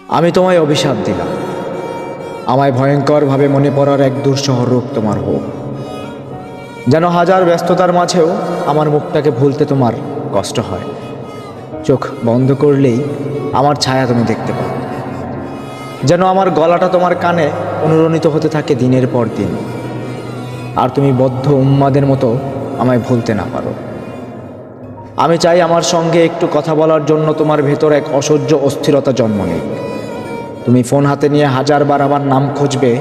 আমি তোমায় অভিশাপ দিলাম, আমায় ভয়ঙ্করভাবে মনে পড়ার এক দুঃসহ রূপ তোমার হোক, যেন হাজার ব্যস্ততার মাঝেও আমার মুখটাকে ভুলতে তোমার কষ্ট হয়। চোখ বন্ধ করলেই আমার ছায়া তুমি দেখতে পাও, যেন আমার গলাটা তোমার কানে অনুরণিত হতে থাকে দিনের পর দিন, আর তুমি বদ্ধ উন্মাদের মতো আমায় ভুলতে না পারো। আমি চাই আমার সঙ্গে একটু কথা বলার জন্য তোমার ভেতর এক অসহ্য অস্থিরতা জন্ম নিক। তুমি ফোন হাতে নিয়ে হাজারবার আমার নাম খুঁজবে,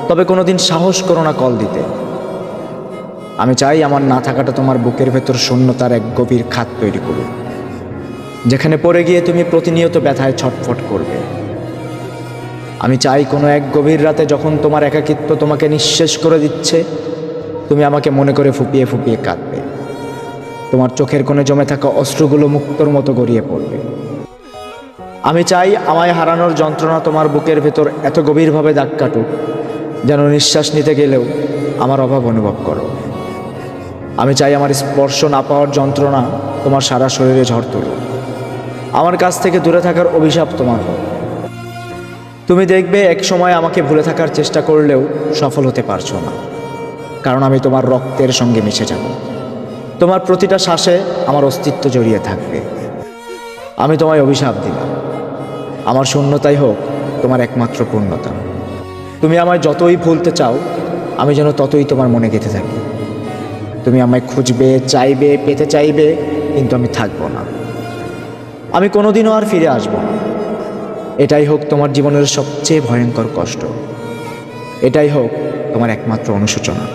তবে কোনোদিন সাহস করো না কল দিতে। আমি চাই আমার না থাকাটা তোমার বুকের ভেতর শূন্যতার এক গভীর খাত তৈরি করুক, যেখানে পড়ে গিয়ে তুমি প্রতিনিয়ত ব্যথায় ছটফট করবে। আমি চাই কোনো এক গভীর রাতে যখন তোমার একাকিত্ব তোমাকে নিঃশেষ করে দিচ্ছে, তুমি আমাকে মনে করে ফুপিয়ে ফুপিয়ে কাঁদবে। তোমার চোখের কোণে জমে থাকা অশ্রুগুলো মুক্তোর মতো গড়িয়ে পড়বে। আমি চাই আমায় হারানোর যন্ত্রণা তোমার বুকের ভেতর এত গভীরভাবে দাগ কাটুক, যেন নিঃশ্বাস নিতে গেলেও আমার অভাব অনুভব করো। আমি চাই আমার স্পর্শ না পাওয়ার যন্ত্রণা তোমার সারা শরীরে ঝড় তুলুক, আমার কাছ থেকে দূরে থাকার অভিশাপ তোমার হোক। তুমি দেখবে এক সময় আমাকে ভুলে থাকার চেষ্টা করলেও সফল হতে পারছো না, কারণ আমি তোমার রক্তের সঙ্গে মিশে যাব। তোমার প্রতিটা শ্বাসে আমার অস্তিত্ব জড়িয়ে থাকবে। আমি তোমায় অভিশাপ দিলাম, আমার শূন্যতাই হোক তোমার একমাত্র পূর্ণতা। তুমি আমায় যতই ভুলতে চাও, আমি যেন ততই তোমার মনে গেঁথে থাকি। তুমি আমায় খুঁজবে, চাইবে, পেতে চাইবে, কিন্তু আমি থাকবো না। আমি কোনোদিনও আর ফিরে আসবো না। এটাই হোক তোমার জীবনের সবচেয়ে ভয়ঙ্কর কষ্ট, এটাই হোক তোমার একমাত্র অনুশোচনা।